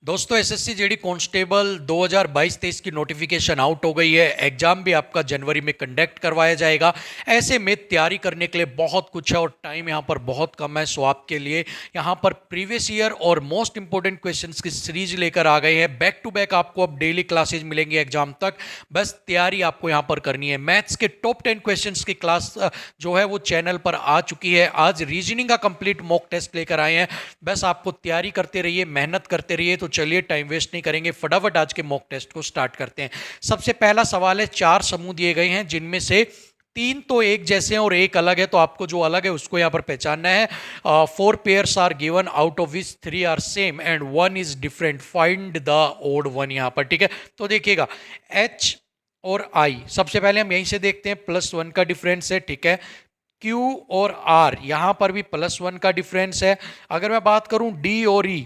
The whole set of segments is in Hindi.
दोस्तों एसएससी जेडी कांस्टेबल 2022-23 की नोटिफिकेशन आउट हो गई है। एग्जाम भी आपका जनवरी में कंडक्ट करवाया जाएगा। ऐसे में तैयारी करने के लिए बहुत कुछ है और टाइम यहाँ पर बहुत कम है। सो आपके लिए यहाँ पर प्रीवियस ईयर और मोस्ट इंपॉर्टेंट क्वेश्चंस की सीरीज लेकर आ गए हैं। बैक टू बैक आपको अब डेली क्लासेज मिलेंगी एग्जाम तक। बस तैयारी आपको यहाँ पर करनी है। मैथ्स के टॉप 10 क्वेश्चन की क्लास जो है वो चैनल पर आ चुकी है। आज रीजनिंग का कंप्लीट मॉक टेस्ट लेकर आए हैं। बस आपको तैयारी करते रहिए, मेहनत करते रहिए। तो चलिए टाइम वेस्ट नहीं करेंगे, फटाफट आज के मॉक टेस्ट को स्टार्ट करते हैं। सबसे पहला सवाल है, 4 समूह दिए गए हैं जिनमें से 3 तो एक जैसे हैं और एक अलग है। तो आपको जो अलग है उसको यहां पर पहचानना है। 4 pairs are given out of which 3 are same and 1 is different, find the odd one. यहां पर ठीक है, तो देखिएगा H और I, सबसे पहले हम यहीं से देखते हैं, +1 का डिफरेंस है। ठीक है, Q और R यहां पर भी +1 का डिफरेंस है। अगर मैं बात करूं D और E,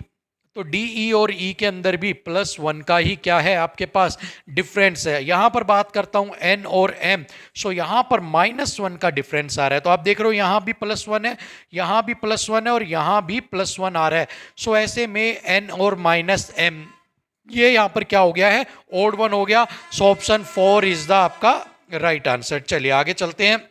तो डी ई और ई के अंदर भी +1 का ही क्या है आपके पास डिफरेंस है। यहां पर बात करता हूं एन और एम, सो यहां पर -1 का डिफरेंस आ रहा है। तो आप देख रहे हो यहां भी +1 है, यहां भी +1 है और यहां भी +1 आ रहा है। सो ऐसे में एन और -m ये यहां पर क्या हो गया है, ओड वन हो गया। सो ऑप्शन 4 इज द आपका राइट आंसर। चलिए आगे चलते हैं।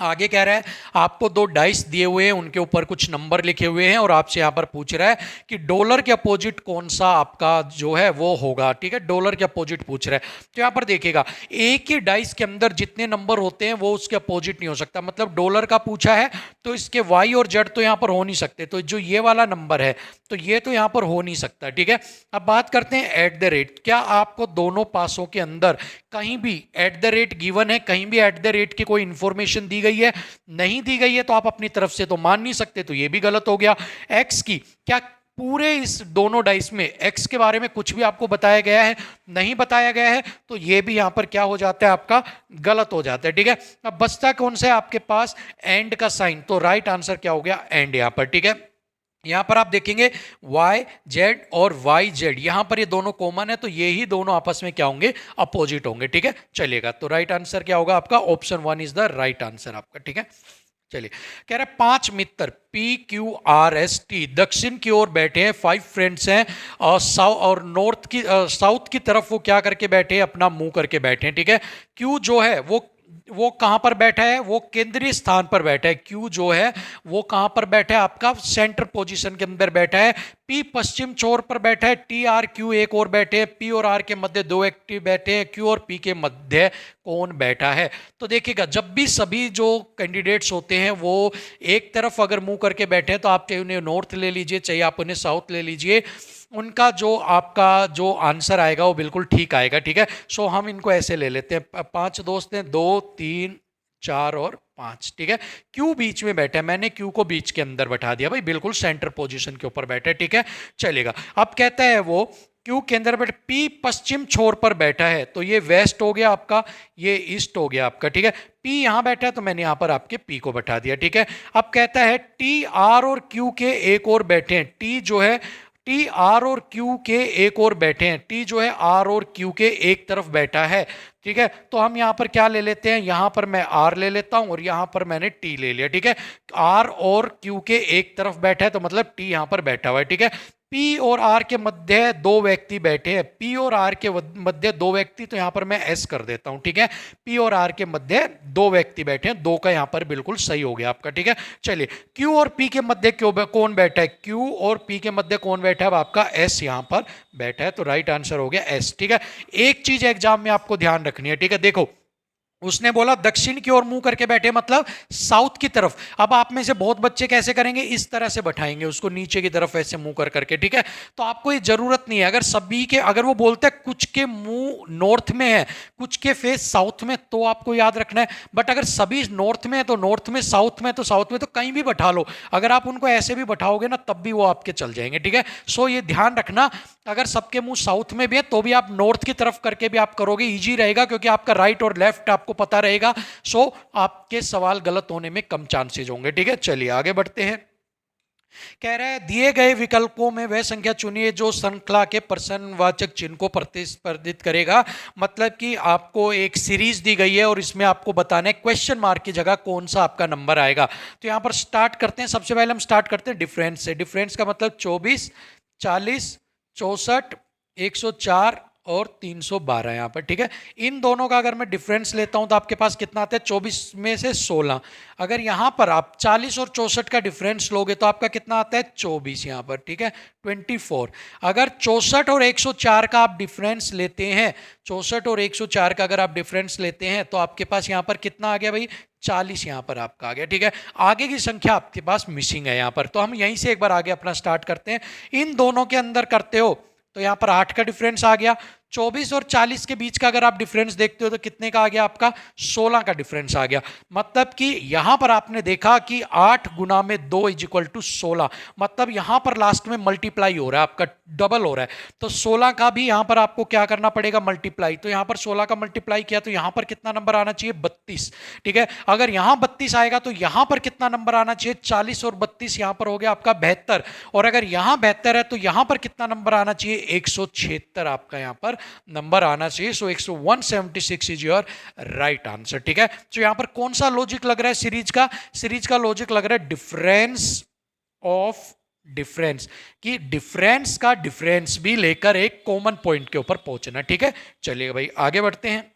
आगे कह रहा है आपको 2 डाइस दिए हुए हैं, उनके ऊपर कुछ नंबर लिखे हुए हैं और आपसे यहां पर पूछ रहा है कि डॉलर के अपोजिट कौन सा आपका जो है वो होगा। ठीक है, डॉलर के अपोजिट पूछ रहा है। तो यहां पर देखिएगा एक ही डाइस के अंदर जितने नंबर होते हैं वो उसके अपोजिट नहीं हो सकता। मतलब डॉलर का पूछा है तो इसके वाई और जेड तो यहां पर हो नहीं सकते। तो जो ये वाला नंबर है तो ये तो यहां पर हो नहीं सकता। ठीक है, अब बात करते हैं एट द रेट। क्या आपको दोनों पासों के अंदर कहीं भी एट द रेट गिवन है, कहीं भी एट द रेट की कोई इंफॉर्मेशन दी गई है? नहीं दी गई है तो आप अपनी तरफ से तो मान नहीं सकते, तो ये भी गलत हो गया। एक्स की क्या पूरे इस दोनों डाइस में एक्स के बारे में कुछ भी आपको बताया गया है? नहीं बताया गया है, तो ये भी यहां पर क्या हो जाता है आपका गलत हो जाता है। ठीक है, अब बचता कौन सा है आपके पास, एंड का साइन। तो राइट आंसर क्या हो गया, एंड यहां पर। ठीक है, यहां पर आप देखेंगे वाई जेड और वाई जेड यहां पर ये दोनों कॉमन है, तो ये ही दोनों आपस में क्या होंगे, अपोजिट होंगे। ठीक है, चलिएगा तो राइट आंसर क्या होगा आपका, option 1 is the right answer आपका। ठीक है, चलिए कह रहा है 5 मित्र PQRST दक्षिण की ओर बैठे हैं। 5 फ्रेंड्स हैं और साउथ की तरफ वो क्या करके बैठे हैं, अपना मुंह करके बैठे हैं। ठीक है, Q जो है वो कहां पर बैठा है, वो केंद्रीय स्थान पर बैठा है। क्यू जो है वो कहां पर बैठा है, आपका सेंटर पोजीशन के अंदर बैठा है। पी पश्चिम छोर पर बैठा है। टी आर क्यू एक और बैठे हैं। पी और आर के मध्य 2 व्यक्ति बैठे हैं। क्यू और पी के मध्य कौन बैठा है? तो देखिएगा जब भी सभी जो कैंडिडेट्स होते हैं वो एक तरफ अगर मुंह करके बैठे हैं तो आप चाहे उन्हें नॉर्थ ले लीजिए, चाहे आप उन्हें साउथ ले लीजिए, उनका जो आपका जो आंसर आएगा वो बिल्कुल ठीक आएगा। ठीक है, सो हम इनको ऐसे ले लेते हैं। 5 दोस्त हैं, 2 3 4 और 5। ठीक है, क्यू बीच में बैठा है, मैंने क्यू को बीच के अंदर बैठा दिया भाई, बिल्कुल सेंटर पोजीशन के ऊपर बैठा है। ठीक है, चलेगा। अब कहता है वो क्यू के अंदर बैठे, पी पश्चिम छोर पर बैठा है, तो ये वेस्ट हो गया आपका, ये ईस्ट हो गया आपका। ठीक है, पी यहां बैठा है तो मैंने यहां पर आपके पी को बैठा दिया। ठीक है, अब कहता है टी आर और क्यू के एक और बैठे हैं। टी जो है टी आर और क्यू के एक और बैठे हैं। टी जो है आर और क्यू के एक तरफ बैठा है। ठीक है, तो हम यहां पर क्या ले लेते हैं, यहां पर मैं आर ले लेता हूं और यहां पर मैंने टी ले लिया। ठीक है, आर और क्यू के एक तरफ बैठा है तो मतलब टी यहां पर बैठा हुआ है। ठीक है, पी और आर के मध्य 2 व्यक्ति बैठे हैं। पी और आर के मध्य 2 व्यक्ति, तो यहां पर मैं एस कर देता हूं। ठीक है, पी और आर के मध्य 2 व्यक्ति बैठे हैं, 2 का यहां पर बिल्कुल सही हो गया आपका। ठीक है, चलिए क्यू और पी के मध्य कौन बैठा है, क्यू और पी के मध्य कौन बैठा है, आपका एस यहां पर बैठा है, तो राइट आंसर हो गया एस। ठीक है, एक चीज एग्जाम में आपको ध्यान रखनी है। ठीक है, देखो उसने बोला दक्षिण की ओर मुंह करके बैठे, मतलब साउथ की तरफ। अब आप में से बहुत बच्चे कैसे करेंगे, इस तरह से बैठाएंगे उसको नीचे की तरफ ऐसे मुंह कर करके। ठीक है, तो आपको ये जरूरत नहीं है। अगर सभी के, अगर वो बोलते हैं कुछ के मुंह नॉर्थ में है, कुछ के फेस साउथ में, तो आपको याद रखना है। बट अगर सभी नॉर्थ में है तो नॉर्थ में, साउथ में तो साउथ में, तो कहीं भी बैठा लो। अगर आप उनको ऐसे भी बैठाओगे ना तब भी वो आपके चल जाएंगे। ठीक है, सो ये ध्यान रखना, अगर सबके मुंह साउथ में भी है तो भी आप नॉर्थ की तरफ करके भी आप करोगे, इजी रहेगा, क्योंकि आपका राइट और लेफ्ट आपको पता रहेगा। सो आपके सवाल गलत होने में कम चांसेस होंगे। ठीक है, चलिए आगे बढ़ते हैं। कह रहा है दिए गए विकल्पों में वह संख्या चुनिए जो श्रृंखला के प्रश्नवाचक चिन्ह को प्रतिस्पर्धित करेगा। मतलब कि आपको एक सीरीज दी गई है और इसमें आपको बताना है क्वेश्चन मार्क की जगह कौन सा आपका नंबर आएगा। तो यहां पर स्टार्ट करते हैं। सबसे पहले हम स्टार्ट करते हैं डिफरेंस से। डिफरेंस का मतलब 24 40 64, 104 और 312 यहाँ पर, ठीक है। इन दोनों का अगर मैं डिफरेंस लेता हूं तो आपके पास कितना आता है, 24 में से 16। अगर यहाँ पर आप 40 और 64 का डिफरेंस लोगे तो आपका कितना आता है, 24 यहाँ पर, ठीक है, 24। अगर 64 और 104 का आप डिफरेंस लेते हैं, 64 और 104 का अगर आप डिफरेंस लेते हैं तो आपके पास यहाँ पर कितना आ गया भाई, 40 यहाँ पर आपका आ गया, ठीक है। आगे की संख्या आपके पास मिसिंग है यहाँ पर, तो हम यहीं से एक बार आगे अपना स्टार्ट करते हैं। इन दोनों के अंदर करते हो तो यहाँ पर 8 का डिफरेंस आ गया। 24 और 40 के बीच का अगर आप डिफरेंस देखते हो तो कितने का आ गया आपका, 16 का डिफरेंस आ गया। मतलब कि यहां पर आपने देखा कि 8 गुना में 2 इज इक्वल टू 16, मतलब यहां पर लास्ट में मल्टीप्लाई हो रहा है, आपका डबल हो रहा है। तो 16 का भी यहां पर आपको क्या करना पड़ेगा, मल्टीप्लाई। तो यहां पर 16 का मल्टीप्लाई किया तो यहां पर कितना नंबर आना चाहिए, 32, ठीक है। अगर यहां 32 आएगा तो यहां पर कितना नंबर आना चाहिए, 40 और 32 यहां पर हो गया आपका 72। और अगर यहां 72 है तो यहां पर कितना नंबर आना चाहिए, 176 आपका यहां पर नंबर आना चाहिए। सो 176 इज योर राइट आंसर, ठीक है। तो यहां पर कौन सा लॉजिक लग रहा है सीरीज का लॉजिक लग रहा है डिफरेंस ऑफ डिफरेंस, कि डिफरेंस का डिफरेंस भी लेकर एक कॉमन पॉइंट के ऊपर पहुंचना, ठीक है। चलिए भाई आगे बढ़ते हैं।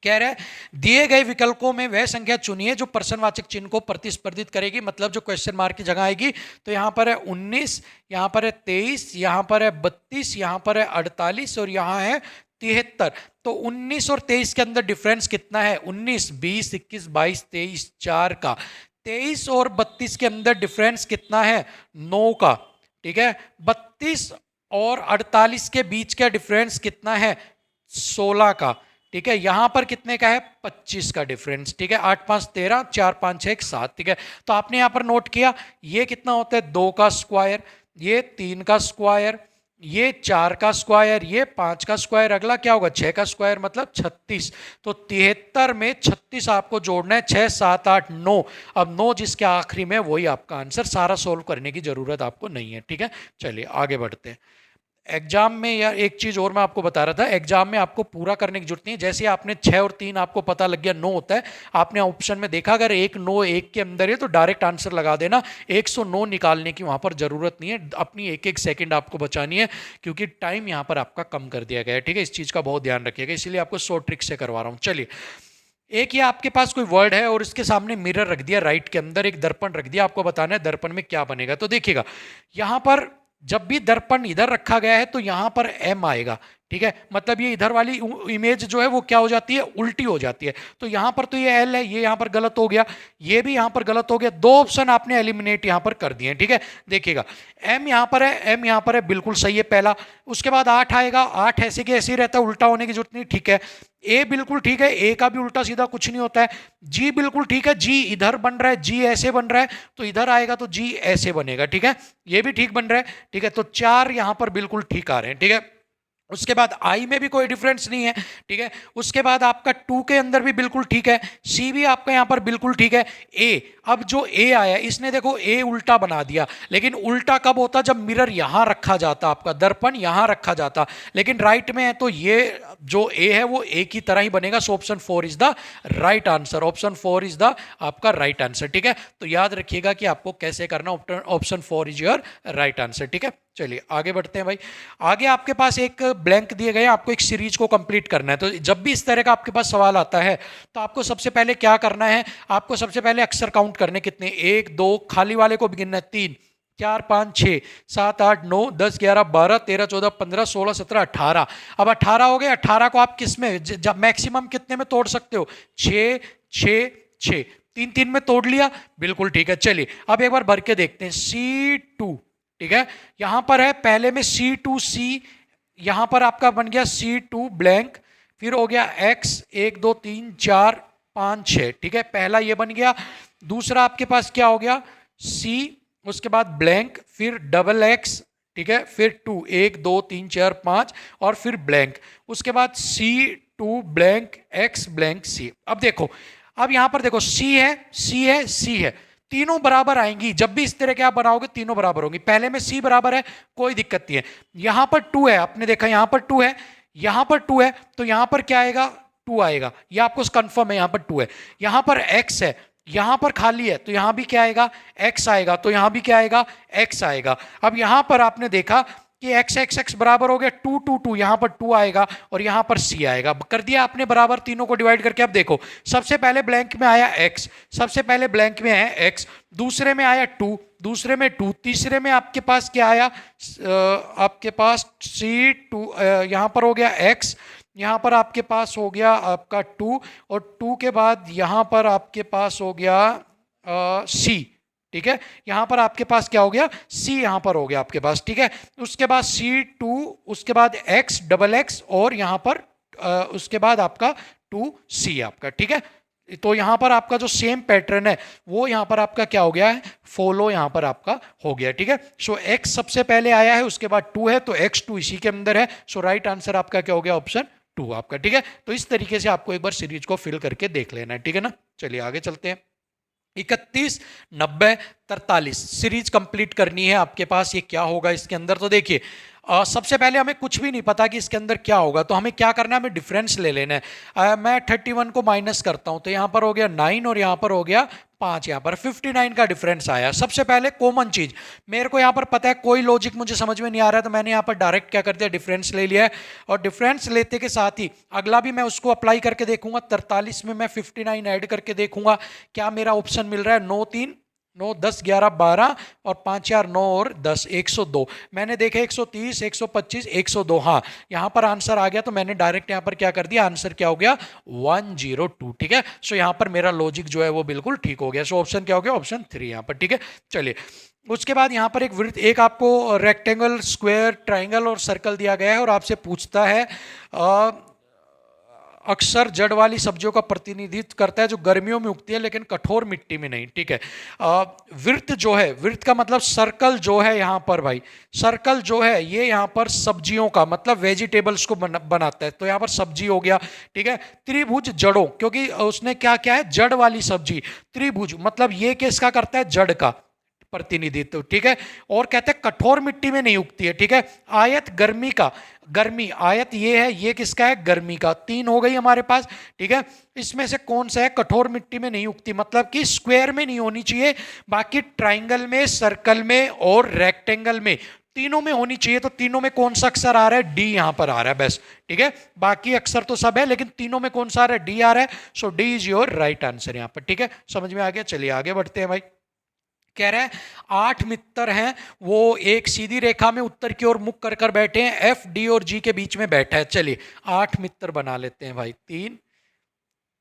कह रहा है दिए गए विकल्पों में वह संख्या चुनिए जो प्रश्नवाचक चिन्ह को प्रतिस्पर्धित करेगी, मतलब जो क्वेश्चन मार्क की जगह आएगी। तो यहां पर है 19, यहां पर है 23, यहां पर है 32, यहां पर है 48 और यहां है 73। तो 19 और 23 के अंदर डिफरेंस कितना है, 19, 20, 21, 22, 23, 4 का। 23 और 32 के अंदर डिफरेंस कितना है, 9 का, ठीक है। 32 और 48 के बीच का डिफरेंस कितना है, 16 का, ठीक है। यहां पर कितने का है, 25 का डिफरेंस, ठीक है। 8 5 13, 4 5 6 7, ठीक है। तो आपने यहां पर नोट किया ये कितना होता है, 2 का स्क्वायर, ये 3 का स्क्वायर, ये 4 का स्क्वायर, ये 5 का स्क्वायर, अगला क्या होगा, 6 का स्क्वायर, मतलब 36। तो 73 में 36 आपको जोड़ना है, 6 7 8 9। अब 9 जिसके आखिरी में वही आपका आंसर, सारा सोल्व करने की जरूरत आपको नहीं है, ठीक है। चलिए आगे बढ़ते हैं। एग्जाम में यार एक चीज और मैं आपको बता रहा था, एग्जाम में आपको पूरा करने की जरूरत नहीं है। जैसे आपने 6 और 3 आपको पता लग गया 9 होता है, आपने ऑप्शन में देखा अगर 1 9 1 के अंदर है तो डायरेक्ट आंसर लगा देना। 109 निकालने की वहां पर जरूरत नहीं है, अपनी एक एक सेकंड आपको बचानी है, क्योंकि टाइम यहां पर आपका कम कर दिया गया है, ठीक है। इस चीज का बहुत ध्यान रखिएगा, इसलिए आपको शॉर्ट ट्रिक से करवा रहा हूं। चलिए, एक ये आपके पास कोई वर्ड है और इसके सामने मिरर रख दिया, राइट के अंदर एक दर्पण रख दिया, आपको बताना है दर्पण में क्या बनेगा। तो देखिएगा यहां पर जब भी दर्पण इधर रखा गया है तो यहां पर एम आएगा, ठीक है। मतलब ये इधर वाली इमेज जो है वो क्या हो जाती है, उल्टी हो जाती है। तो यहां पर तो ये एल है, ये यहां पर गलत हो गया, ये भी यहां पर गलत हो गया। 2 ऑप्शन आपने एलिमिनेट यहां पर कर दिए, ठीक है। देखिएगा एम यहां पर है, एम यहां पर है, बिल्कुल सही है पहला। उसके बाद 8 आएगा, 8 ऐसे के ऐसे ही रहता है, उल्टा होने की जरूरत नहीं, ठीक है। ए बिल्कुल ठीक है, ए का भी उल्टा सीधा कुछ नहीं होता है। जी बिल्कुल ठीक है, जी इधर बन रहा है, जी ऐसे बन रहा है, तो इधर आएगा तो जी ऐसे बनेगा, ठीक है। ये भी ठीक बन रहा है, ठीक है। तो 4 यहां पर बिल्कुल ठीक आ रहे हैं, ठीक है। उसके बाद आई में भी कोई डिफरेंस नहीं है, ठीक है। उसके बाद आपका 2 के अंदर भी बिल्कुल ठीक है, सी भी आपका यहां पर बिल्कुल ठीक है। ए, अब जो ए आया इसने देखो ए उल्टा बना दिया, लेकिन उल्टा कब होता, जब मिरर यहां रखा जाता, आपका दर्पण यहां रखा जाता, लेकिन राइट में है तो ये जो ए है वो ए की तरह ही बनेगा। So option 4 is the right answer, option 4 is the आपका राइट आंसर, ठीक है। तो याद रखिएगा कि आपको कैसे करना, option 4 is your right answer, ठीक है। चलिए आगे बढ़ते हैं भाई। आगे आपके पास एक ब्लैंक दिए गए, आपको एक सीरीज को कंप्लीट करना है। तो जब भी इस तरह का आपके पास सवाल आता है तो आपको सबसे पहले क्या करना है, आपको सबसे पहले अक्षर काउंट करने कितने, 1 2, खाली वाले को भी गिनना है, 3 4 5 6 7 8 9 10 11 12 13 14 15 16 17 18। अब 18 हो गए, 18 को आप किस में, जब मैक्सिमम कितने में तोड़ सकते हो, 6 6 6, 3 3 में तोड़ लिया, बिल्कुल ठीक है। चलिए अब एक बार भर के देखते हैं, C2, ठीक है। यहां पर है पहले में C2C, यहां पर आपका बन गया C2 ब्लैंक, फिर हो गया X 1 2 3 4 5 6, ठीक है। पहला ये बन गया। दूसरा आपके पास क्या हो गया, C, उसके बाद ब्लैंक, फिर डबल X, ठीक है, फिर 2 1 2 3 4 5 और फिर ब्लैंक, उसके बाद C2 blank X blank C। अब देखो, अब यहां पर देखो C है, C है, C है, तीनों बराबर आएंगी। जब भी इस तरह के आप बनाओगे तीनों बराबर होंगी। पहले में C बराबर है, कोई दिक्कत नहीं है। यहां पर 2 है, आपने देखा यहां पर 2 है, यहां पर 2 है, तो यहां पर क्या आएगा, 2 आएगा, यह आपको कंफर्म है, यहां पर 2 है। यहां पर X है, यहां पर खाली है, तो यहां भी क्या आएगा, X आएगा, तो यहां भी क्या आएगा, X आएगा। अब यहां पर आपने देखा कि x x x बराबर हो गया 2 2 2, यहां पर 2 आएगा और यहां पर c आएगा। कर दिया आपने बराबर, तीनों को डिवाइड करके। अब देखो सबसे पहले ब्लैंक में आया x, सबसे पहले ब्लैंक में है x, दूसरे में आया 2, दूसरे में 2, तीसरे में आपके पास क्या आया, आपके पास c2, यहां पर हो गया x, यहां पर आपके पास हो गया आपका 2, और 2 के बाद यहां पर आपके पास हो गया c, ठीक है। यहां पर आपके पास क्या हो गया, c यहां पर हो गया आपके पास, ठीक है। उसके बाद c2, उसके बाद x डबल x, और यहां पर उसके बाद आपका 2c आपका, ठीक है। तो यहां पर आपका जो सेम पैटर्न है वो यहां पर आपका क्या हो गया है, फॉलो यहां पर आपका हो गया, ठीक है। सो x सबसे पहले आया है, उसके बाद 2 है, तो x2 इसी के अंदर है। सो राइट आंसर आपका क्या हो गया, ऑप्शन 2 आपका, ठीक है। तो इस तरीके से आपको एक बार सीरीज को फिल करके देख लेना है, ठीक है ना। चलिए आगे चलते हैं। 31 90 43 सीरीज कंप्लीट करनी है आपके पास। ये क्या होगा इसके अंदर, तो देखिए सबसे पहले हमें कुछ भी नहीं पता कि इसके अंदर क्या होगा, तो हमें क्या करना है, हमें डिफरेंस ले लेना है। मैं 31 को माइनस करता हूं, तो यहां पर हो गया 9 और यहां पर हो गया 5, यहां पर 59 का डिफरेंस आया। सबसे पहले कॉमन चीज मेरे को यहां पर पता है, कोई लॉजिक मुझे समझ में नहीं आ रहा है, तो मैंने यहां पर डायरेक्ट क्या कर दिया, डिफरेंस ले लिया है। और डिफरेंस लेते के साथ ही अगला भी मैं उसको अप्लाई करके देखूंगा। 43 में मैं 59 ऐड करके देखूंगा क्या मेरा ऑप्शन मिल रहा है। 9 3 9 10 11 12 और 5 4 9 और 10 102। मैंने देखा 130 125 102, हाँ यहां पर आंसर आ गया, तो मैंने डायरेक्ट यहां पर क्या कर दिया, आंसर क्या हो गया 102, ठीक है। सो यहां पर मेरा लॉजिक जो है वो बिल्कुल ठीक हो गया। सो ऑप्शन क्या हो गया, ऑप्शन 3 यहां पर, ठीक है। चलिए उसके बाद यहां पर एक वृत्त, एक आपको रेक्टेंगल, स्क्वायर, ट्राइंगल और सर्कल दिया गया है, और आपसे पूछता है अक्सर जड़ वाली सब्जियों का प्रतिनिधित्व करता है जो गर्मियों में उगती है लेकिन कठोर मिट्टी में नहीं, ठीक है। वृत्त जो है, वृत्त का मतलब सर्कल जो है यहाँ पर भाई, सर्कल जो है ये यहाँ पर सब्जियों का मतलब वेजिटेबल्स को बनाता है, तो यहाँ पर सब्जी हो गया, ठीक है। त्रिभुज जड़ों, क्योंकि उसने क्या क्या है, जड़ वाली सब्जी, त्रिभुज मतलब ये किसका करता है, जड़ का प्रतिनिधित्व, ठीक है। और कहते हैं कठोर मिट्टी में नहीं उगती है, ठीक है। आयत गर्मी का, गर्मी आयत ये है, ये किसका है, गर्मी का। 3 हो गई हमारे पास, ठीक है। इसमें से कौन सा है, कठोर मिट्टी में नहीं उगती, मतलब कि स्क्वायर में नहीं होनी चाहिए, बाकी ट्राइंगल में, सर्कल में और रेक्टेंगल में तीनों में होनी चाहिए। तो तीनों में कौन सा अक्षर आ रहा है, डी यहां पर आ रहा है बस, ठीक है। बाकी अक्षर तो सब है लेकिन तीनों में कौन सा आ रहा है, डी आ रहा है। So D is your right answer यहां पर, ठीक है। समझ में आ गया। चलिए आगे बढ़ते हैं भाई। कह रहे हैं 8 मित्र हैं, वो एक सीधी रेखा में उत्तर की ओर मुख कर कर बैठे हैं, एफ डी और जी के बीच में बैठा है। चलिए 8 मित्र बना लेते हैं भाई, 3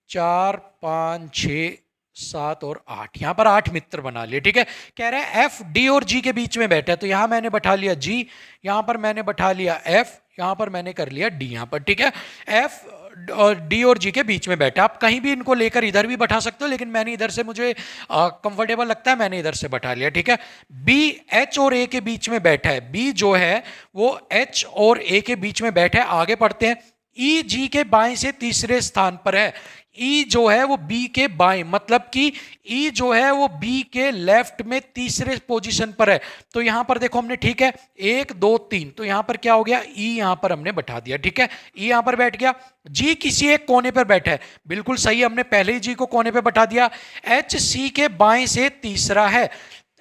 4 5 6 7 और 8, यहां पर 8 मित्र बना लिए, ठीक है। कह रहे हैं एफ डी और जी के बीच में बैठा है, तो यहां मैंने बैठा लिया जी, यहां पर मैंने बैठा लिया एफ, यहां पर मैंने कर लिया डी यहां पर, ठीक है। एफ डी और जी के बीच में बैठा, आप कहीं भी इनको लेकर इधर भी बैठा सकते हो, लेकिन मैंने इधर से, मुझे कंफर्टेबल लगता है, मैंने इधर से बैठा लिया, ठीक है। बी एच और ए के बीच में बैठा है, बी जो है वो एच और ए के बीच में बैठा है। आगे पढ़ते हैं। ई जी के बाएं से तीसरे स्थान पर है, ई जो है वो बी के बाएं, मतलब कि ई जो है वो बी के लेफ्ट में तीसरे पोजीशन पर है। तो यहां पर देखो हमने, ठीक है, 1 2 3, तो यहां पर क्या हो गया, ई यहां पर हमने बैठा दिया, ठीक है। ई यहां पर बैठ गया। जी किसी एक कोने पर बैठा है, बिल्कुल सही, हमने पहले ही जी को कोने पर बैठा दिया। एच सी के बाएं से तीसरा है,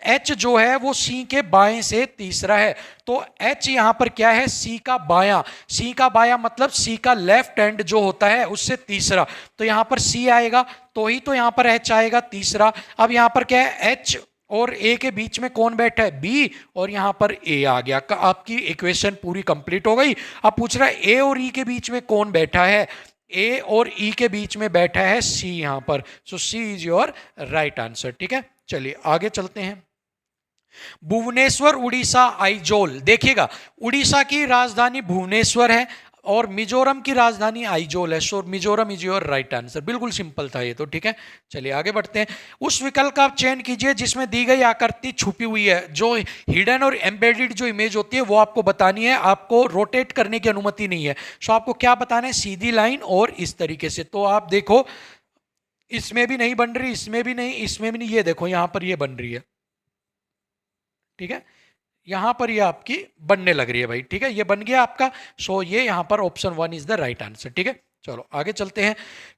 एच जो है वो सी के बाएं से तीसरा है, तो एच यहां पर क्या है, सी का बायां, सी का बायां मतलब सी का लेफ्ट हैंड जो होता है उससे तीसरा, तो यहां पर सी आएगा, तो ही तो यहां पर एच आएगा तीसरा। अब यहां पर क्या है, एच और ए के बीच में कौन बैठा है, बी, और यहां पर ए आ गया। आपकी इक्वेशन पूरी कंप्लीट हो गई। अब पूछ रहा है ए और ई के बीच में कौन बैठा है, ए और ई के बीच में बैठा है सी यहां पर। सो सी इज योर राइट आंसर, ठीक है। चलिए आगे चलते हैं। भुवनेश्वर उड़ीसा आइजोल, देखिएगा उड़ीसा की राजधानी भुवनेश्वर है और मिजोरम की राजधानी आइजोल है। So Mizoram is your right answer, बिल्कुल सिंपल था ये तो, ठीक है। चलिए आगे बढ़ते हैं। उस विकल्प का आप चयन कीजिए जिसमें दी गई आकृति छुपी हुई है, जो हिडन और एम्बेडेड जो इमेज होती है वो आपको बतानी है, आपको रोटेट करने की अनुमति नहीं है। सो आपको क्या बताना है, सीधी लाइन और इस तरीके से। तो आप देखो इसमें भी नहीं बन रही, इसमें भी नहीं, इसमें भी नहीं, ये देखो यहां पर ये बन रही है, ठीक है, यहां पर ये आपकी बनने लग रही है भाई, ठीक है, ये बन गया आपका। सो ये यहां पर option 1 is the right answer, ठीक है। चलो आगे चलते हैं।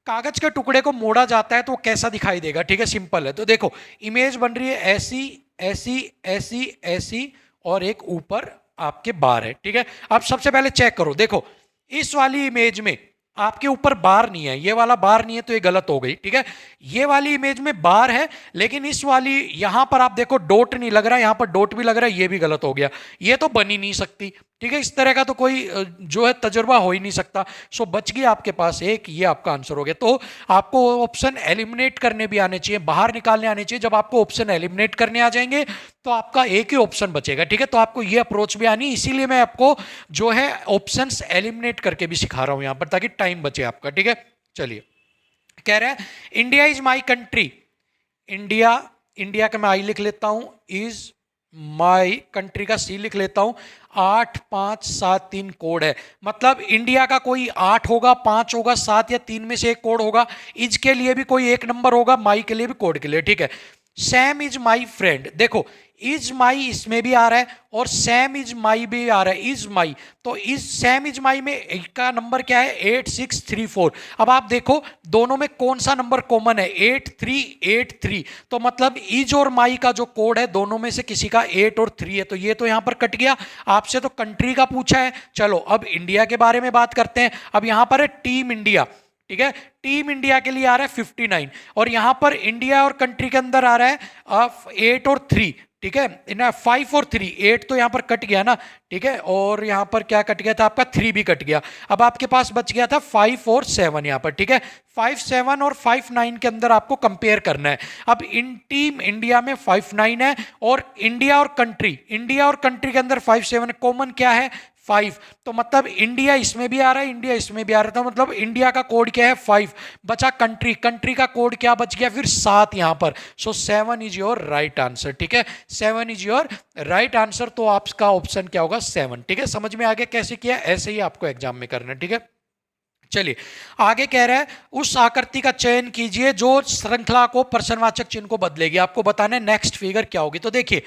कागज के टुकड़े को मोड़ा जाता है तो कैसा दिखाई देगा, ठीक है, सिंपल है। तो देखो इमेज बन रही है ऐसी ऐसी ऐसी ऐसी और एक ऊपर आपके बार है, ठीक है। अब सबसे पहले चेक करो, देखो इस वाली इमेज में आपके ऊपर बार नहीं है, ये वाला बार नहीं है तो ये गलत हो गई, ठीक है। ये वाली इमेज में बार है, लेकिन इस वाली यहां पर आप देखो डॉट नहीं लग रहा, यहां पर डॉट भी लग रहा है, ये भी गलत हो गया, ये तो बन ही नहीं सकती, ठीक है। इस तरह का तो कोई जो है तजुर्बा हो ही नहीं सकता। सो बच गया आपके पास एक, ये आपका आंसर हो गया। तो आपको ऑप्शन एलिमिनेट करने भी आने चाहिए, बाहर निकालने आने चाहिए। जब आपको ऑप्शन एलिमिनेट करने आ जाएंगे तो आपका एक ही ऑप्शन बचेगा, ठीक है। तो आपको ये अप्रोच भी आनी, इसीलिए मैं आपको जो है ऑप्शंस एलिमिनेट करके भी सिखा रहा हूं यहां पर, ताकि टाइम बचे आपका, ठीक है। चलिए, कह रहे हैं India is my country, India, India का मैं आई लिख लेता हूं, इज माई कंट्री का सी लिख लेता हूं। 8573 कोड है, मतलब इंडिया का कोई 8 होगा, 5 होगा, 7 या 3 में से एक कोड होगा। इज के लिए भी कोई एक नंबर होगा, माई के लिए भी कोड के लिए, ठीक है। सैम इज माई फ्रेंड, देखो इज माई इसमें भी आ रहा है और सैम इज माई भी आ रहा है, इज माई। तो इज सैम इज माई में का नंबर क्या है 8634। अब आप देखो दोनों में कौन सा नंबर कॉमन है, 8383। तो मतलब इज और माई का जो कोड है दोनों में से किसी का 8 और 3 है, तो ये तो यहां पर कट गया। आपसे तो कंट्री का पूछा है, चलो अब इंडिया के बारे में बात करते हैं। अब यहां पर है टीम इंडिया, ठीक है। टीम इंडिया के लिए आ रहा है 59 और यहां पर इंडिया और कंट्री के अंदर आ रहा है 8 और 3, ठीक है ना। 5 और 3, 8 तो यहां पर कट गया ना, ठीक है। और यहां पर क्या कट गया था आपका 3 भी कट गया। अब आपके पास बच गया था 5 और 7 यहां पर, ठीक है। 5 7 और 5 9 के अंदर आपको कंपेयर करना है। अब इन टीम इंडिया में 5 9 है और इंडिया और कंट्री, इंडिया और कंट्री के अंदर 5 7 कॉमन क्या है 5। तो मतलब इंडिया इसमें भी आ रहा है, इंडिया इसमें भी आ रहा था, मतलब इंडिया का कोड क्या है 5। बचा कंट्री, कंट्री का कोड क्या बच गया फिर 7 यहां पर। सो 7 इज योर राइट आंसर, ठीक है। 7 इज योर राइट आंसर। तो आपका ऑप्शन क्या होगा 7, ठीक है। समझ में आ गया कैसे किया, ऐसे ही आपको एग्जाम में करना है, ठीक है। चलिए आगे कह रहा है उस आकृति का चयन कीजिए जो श्रृंखला को प्रश्नवाचक चिन्ह को बदलेगी। आपको बताना है नेक्स्ट फिगर क्या होगी। तो देखिए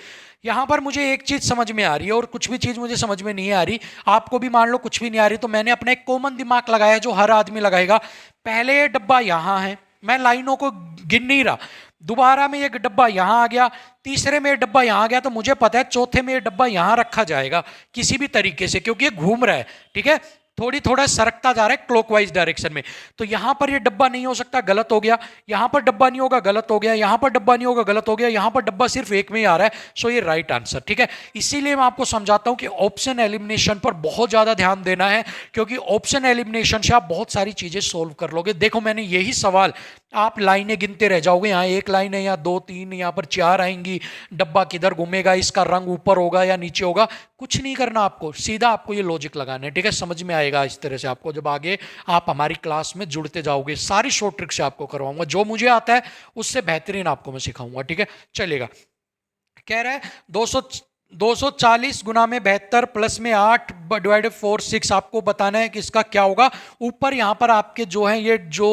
यहां पर मुझे एक चीज समझ में आ रही है और कुछ भी चीज मुझे समझ में नहीं आ रही, आपको भी मान लो कुछ भी नहीं आ रही। तो मैंने अपना एक कॉमन दिमाग लगाया जो हर आदमी लगाएगा। पहले ये डब्बा यहां है, मैं लाइनों को गिन नहीं रहा, दोबारा में ये डब्बा यहां आ गया, तीसरे में ये डब्बा यहां आ गया, तो मुझे पता है चौथे में ये डब्बा यहां रखा जाएगा किसी भी तरीके से, क्योंकि ये घूम रहा है, ठीक है। थोड़ा सरकता जा रहा है क्लॉकवाइज डायरेक्शन में। तो यहां पर ये डब्बा नहीं हो सकता, गलत हो गया। यहां पर डब्बा नहीं होगा, गलत हो गया। यहां पर डब्बा नहीं होगा, गलत हो गया। यहां पर डब्बा सिर्फ एक में ही आ रहा है, सो ये राइट आंसर, ठीक है। इसीलिए मैं आपको समझाता हूं कि ऑप्शन एलिमिनेशन पर बहुत ज्यादा ध्यान देना है, क्योंकि ऑप्शन एलिमिनेशन से आप बहुत सारी चीजें सोल्व कर लोगे। देखो मैंने यही सवाल, आप लाइनें गिनते रह जाओगे, यहाँ एक लाइन है, यहाँ 2 3, यहाँ पर 4 आएंगी, डब्बा किधर घूमेगा, इसका रंग ऊपर होगा या नीचे होगा, कुछ नहीं करना आपको, सीधा आपको ये लॉजिक लगाना है, ठीक है। समझ में आएगा इस तरह से आपको, जब आगे आप हमारी क्लास में जुड़ते जाओगे सारी शॉर्ट ट्रिक से आपको करवाऊंगा, जो मुझे आता है उससे बेहतरीन आपको मैं सिखाऊंगा, ठीक है। चलेगा, कह रहा है 240 गुना में 72 प्लस में 8 डिवाइडेड 4 6। आपको बताना है कि इसका क्या होगा। ऊपर यहां पर आपके जो है ये जो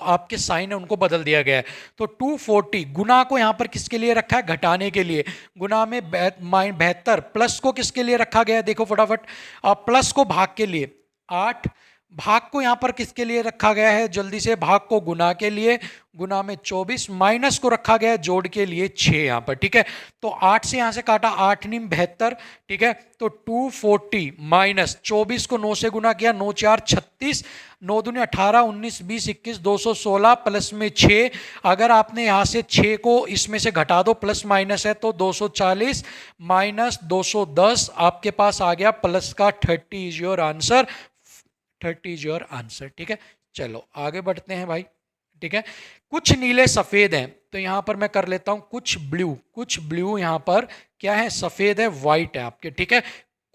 आपके साइन है उनको बदल दिया गया है। तो 240 गुना को यहां पर किसके लिए रखा है, घटाने के लिए। गुना में 72 प्लस को किसके लिए रखा गया है, देखो फटाफट, प्लस को भाग के लिए 8, भाग को यहां पर किसके लिए रखा गया है, जल्दी से, भाग को गुना के लिए, गुना में 24, माइनस को रखा गया है जोड़ के लिए 6 यहां पर, ठीक है। तो 8 से यहां से काटा, 8 9 72, ठीक है। तो 240 माइनस 24 को 9 से गुना किया, 9 4 36, 9 दूनी 18, 19 20 21 216 प्लस में 6। अगर आपने यहां से 6 को इसमें से घटा दो, प्लस माइनस है तो 240 माइनस 210 आपके पास आ गया प्लस का 30 is your answer, 30 is your answer, ठीक है। चलो आगे बढ़ते हैं भाई, ठीक है। कुछ नीले सफेद हैं, तो यहां पर मैं कर लेता हूं कुछ ब्लू यहां पर क्या है, सफेद है, व्हाइट है आपके, ठीक है।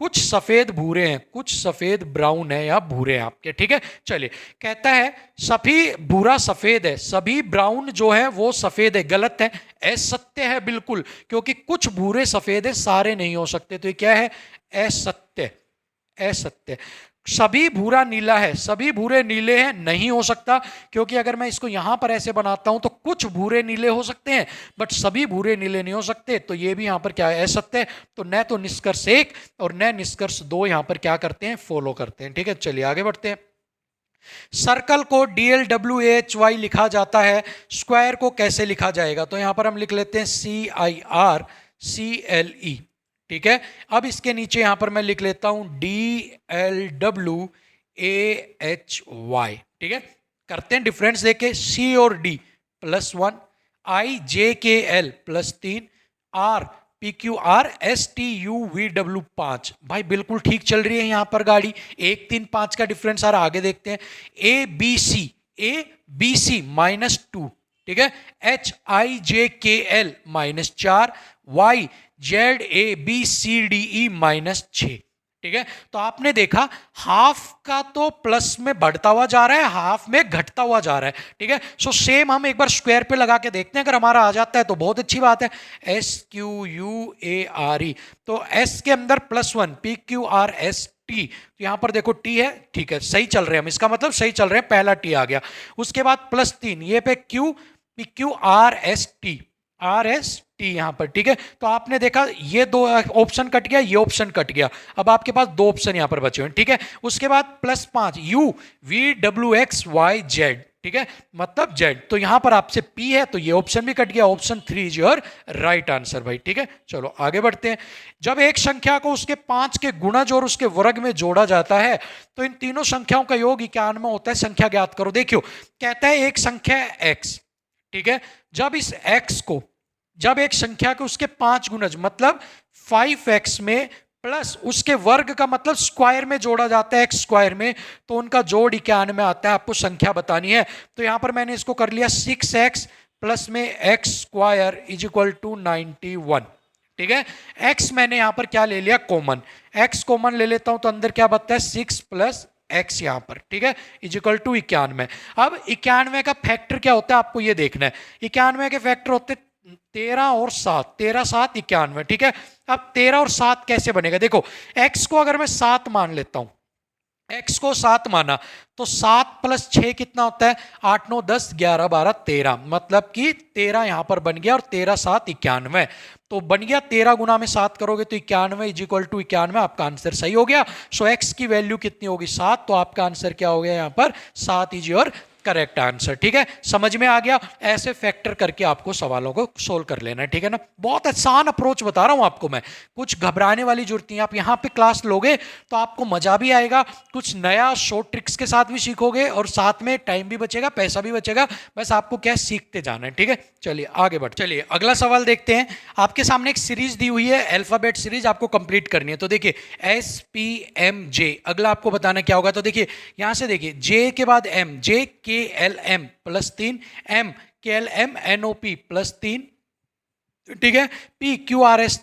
कुछ सफेद भूरे हैं, कुछ सफेद ब्राउन है या भूरे हैं आपके, ठीक है। चलिए, कहता है सभी भूरा सफेद है, सभी ब्राउन जो है वो सफेद है, गलत है, असत्य है बिल्कुल, क्योंकि कुछ भूरे सफेद है, सारे नहीं हो सकते। तो ये क्या है, असत्य, असत्य। सभी भूरा नीला है, सभी भूरे नीले हैं, नहीं हो सकता, क्योंकि अगर मैं इसको यहां पर ऐसे बनाता हूं तो कुछ भूरे नीले हो सकते हैं बट सभी भूरे नीले नहीं हो सकते। तो ये भी यहां पर क्या है, असत्य। तो न तो निष्कर्ष 1 और न निष्कर्ष 2 यहां पर क्या करते हैं, फॉलो करते हैं, ठीक है। चलिए आगे बढ़ते हैं। सर्कल को DLWAHY लिखा जाता है, स्क्वायर को कैसे लिखा जाएगा। तो यहां पर हम लिख लेते हैं CIRCLE, ठीक है। अब इसके नीचे यहां पर मैं लिख लेता हूं DLWAHY, ठीक है। करते हैं डिफरेंस देके, C और D +1, IJKL +3, R PQRSTUVW 5। भाई बिल्कुल ठीक चल रही है यहां पर गाड़ी, 1 3 5 का डिफरेंस आ रहा। आगे देखते हैं, ABC -2, ठीक है। HIJKL -4, YZABCDE -6, ठीक है। तो आपने देखा हाफ का तो प्लस में बढ़ता हुआ जा रहा है, हाफ में घटता हुआ जा रहा है, ठीक है। सो सेम हम एक बार स्क्वायर पे लगा के देखते हैं, अगर हमारा आ जाता है तो बहुत अच्छी बात है। SQUARE, तो S के अंदर +1, PQRST, तो यहां पर देखो T है, ठीक है, सही चल रहे हैं हम, इसका मतलब सही चल रहे हैं, पहला T आ गया। उसके बाद +3, ये पे Q PQRST यहां पर, ठीक है। तो आपने देखा ये दो ऑप्शन कट गया, ये ऑप्शन कट गया, अब आपके पास दो ऑप्शन यहां पर बचे हुए, ठीक है। उसके बाद +5 UVWXYZ, ठीक है, मतलब Z। तो यहां पर आपसे P है, तो ये ऑप्शन भी कट गया, option 3 is your right answer भाई, ठीक है। चलो आगे बढ़ते हैं। जब एक संख्या को उसके 5 के गुणज और उसके वर्ग में जोड़ा जाता है तो इन तीनों संख्याओं का योग 91 होता है, संख्या ज्ञात करो। देखियो कहता है एक संख्या है x, ठीक है। जब इस x को, जब एक संख्या के उसके 5 गुणज मतलब 5x में प्लस उसके वर्ग का मतलब स्क्वायर में जोड़ा जाता है, x स्क्वायर में, तो उनका जोड़ 91 में आता है। आपको संख्या बतानी है, तो यहां पर मैंने इसको कर लिया 6x प्लस में x square is equal to 91, ठीक है। x मैंने यहां पर क्या ले लिया, कॉमन, x कॉमन ले लेता हूं तो अंदर क्या बचता है 6 + x यहां पर, ठीक है, इज इक्वल टू 91। अब 91 का फैक्टर क्या होता है आपको ये देखना है। 91 के फैक्टर होते 13 और 7, 13 7 91, ठीक है। अब 13 और 7 कैसे बनेगा, देखो x को अगर मैं 7 मान लेता हूं, x को 7 माना तो 7 + 6 कितना होता है, 8 9 10 11 12 13, मतलब कि 13 यहां पर बन गया और 13 7 91, तो बन गया 13 गुना में 7 करोगे तो 91 इज इक्वल टू 91, आपका आंसर सही हो गया। सो x की वैल्यू कितनी होगी 7, तो आपका आंसर क्या हो गया यहां पर 7 इज योर करेक्ट आंसर, ठीक है। समझ में आ गया, ऐसे फैक्टर करके आपको सवालों को सोल्व कर लेना है, ठीक है ना। बहुत आसान अप्रोच बता रहा हूं आपको मैं, कुछ घबराने वाली जरूरत नहीं है। आप यहां पे क्लास लोगे तो आपको मजा भी आएगा, कुछ नया शॉर्ट ट्रिक्स के साथ भी सीखोगे और साथ में टाइम भी बचेगा, पैसा भी बचेगा, बस आपको क्या सीखते जाना है, ठीक है। चलिए आगे बढ़, चलिए अगला सवाल देखते हैं। आपके सामने एक सीरीज दी हुई है, अल्फाबेट सीरीज, आपको कंप्लीट करनी है। तो देखिए SPMJ, अगला आपको बताना क्या होगा। तो देखिए यहां से देखिए J के बाद M, JKLM +3, MKLM NOP +3, ठीक है, PQRS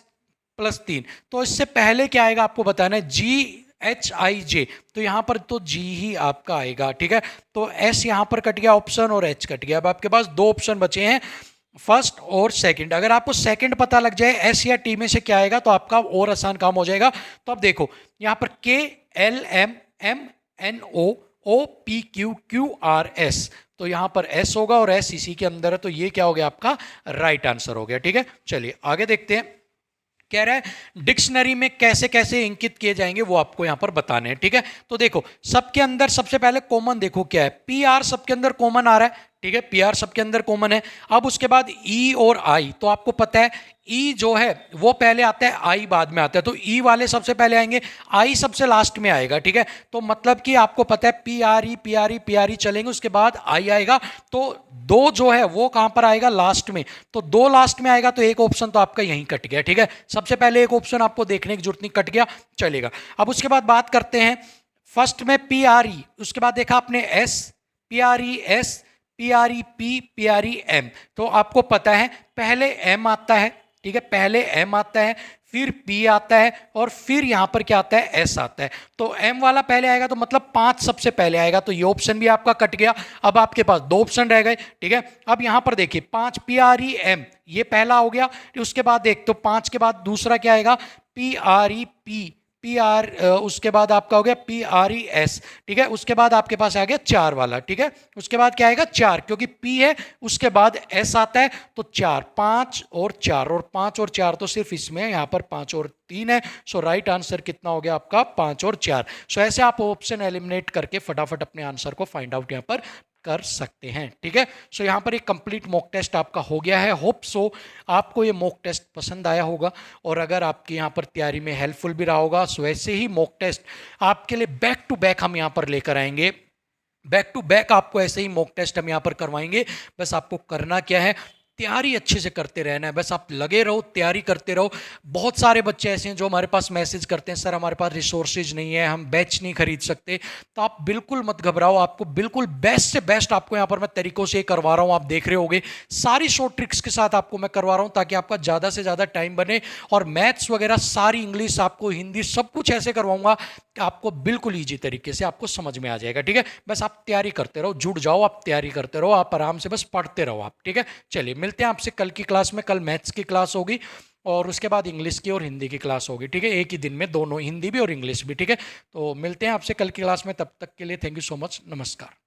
+3। तो इससे पहले क्या आएगा आपको बताना है, GHIJ, तो यहां पर तो G ही आपका आएगा, ठीक है। तो S यहां पर कट गया ऑप्शन और H कट गया। अब आपके पास दो ऑप्शन बचे हैं, फर्स्ट और सेकंड। अगर आपको सेकंड पता लग जाए S या T में से क्या आएगा तो आपका और आसान काम हो जाएगा। तो अब देखो यहां पर KLMMNOOPQQRS, तो यहां पर S होगा और S इसी के अंदर है, तो ये क्या हो गया आपका राइट आंसर हो गया, ठीक है। चलिए आगे देखते हैं। कह रहा है डिक्शनरी में कैसे कैसे इंकित किए जाएंगे वो आपको यहां पर बताने हैं, ठीक है। तो देखो सबके अंदर सबसे पहले कॉमन देखो क्या है, PR सबके अंदर कॉमन आ रहा है, ठीक है, PR सबके अंदर कॉमन है। अब उसके बाद E और I, तो आपको पता है E जो है वो पहले आता है, I बाद में आता है, तो E वाले सबसे पहले आएंगे, I सबसे लास्ट में आएगा, ठीक है। तो मतलब कि आपको पता है PRE चलेंगे, उसके बाद I आएगा, तो दो जो है वो कहां पर आएगा, लास्ट में, तो दो लास्ट में आएगा, तो एक ऑप्शन तो आपका यहीं कट गया, ठीक है। सबसे पहले एक ऑप्शन आपको देखने की जरूरत नहीं, कट गया, चलेगा। अब उसके बाद बात करते हैं फर्स्ट में PRE, उसके बाद देखा आपने S, PRES, PREP, PREM, तो आपको पता है पहले M आता है, ठीक है, पहले M आता है, फिर P आता है और फिर यहां पर क्या आता है, S आता है। तो M वाला पहले आएगा, तो मतलब 5 सबसे पहले आएगा, तो ये ऑप्शन भी आपका कट गया। अब आपके पास दो ऑप्शन रह गए, ठीक है। अब यहां पर देखिए 5 PREM, ये पहला हो गया, उसके बाद देख तो 5 के बाद दूसरा क्या आएगा, PREP, उसके बाद आपका हो गया PRES, ठीक है। उसके बाद आपके पास आ गया 4 वाला, ठीक है। उसके बाद क्या आएगा 4, क्योंकि P है उसके बाद S आता है, तो 4, 5 और 4, और 5 और 4 तो सिर्फ इसमें, यहाँ पर 5 और 3 है। सो राइट आंसर कितना हो गया आपका 5 और 4। सो ऐसे आप ऑप्शन एलिमिनेट करके फटाफट अपने आंसर को फाइंड आउट यहाँ पर कर सकते हैं। ठीक है, सो यहाँ पर एक कंप्लीट मॉक टेस्ट आपका हो गया है। होप सो आपको ये मॉक टेस्ट पसंद आया होगा और अगर आपकी यहाँ पर तैयारी में हेल्पफुल भी रहा होगा। सो ऐसे ही मॉक टेस्ट आपके लिए बैक टू बैक हम यहाँ पर लेकर आएंगे। बैक टू बैक आपको ऐसे ही मॉक टेस्ट हम यहाँ पर करवाएंगे। बस आपको करना क्या है, तैयारी अच्छे से करते रहना है। बस आप लगे रहो, तैयारी करते रहो। बहुत सारे बच्चे ऐसे हैं जो हमारे पास मैसेज करते हैं, सर हमारे पास रिसोर्सेज नहीं है, हम बैच नहीं खरीद सकते। तो आप बिल्कुल मत घबराओ, आपको बिल्कुल बेस्ट से बेस्ट आपको यहाँ पर मैं तरीकों से करवा रहा हूँ। आप देख रहे होगे सारी शॉर्ट ट्रिक्स के साथ आपको मैं करवा रहा हूँ ताकि आपका ज़्यादा से ज़्यादा टाइम बने। और मैथ्स वगैरह सारी, इंग्लिश आपको, हिंदी, सब कुछ ऐसे करवाऊंगा कि आपको बिल्कुल ईजी तरीके से आपको समझ में आ जाएगा। ठीक है, बस आप तैयारी करते रहो, जुड़ जाओ, आप तैयारी करते रहो, आप आराम से बस पढ़ते रहो आप। ठीक है, चलिए मिलते हैं आपसे कल की क्लास में। कल मैथ्स की क्लास होगी और उसके बाद इंग्लिश की और हिंदी की क्लास होगी। ठीक है, एक ही दिन में दोनों, हिंदी भी और इंग्लिश भी। ठीक है, तो मिलते हैं आपसे कल की क्लास में। तब तक के लिए थैंक यू सो मच, नमस्कार।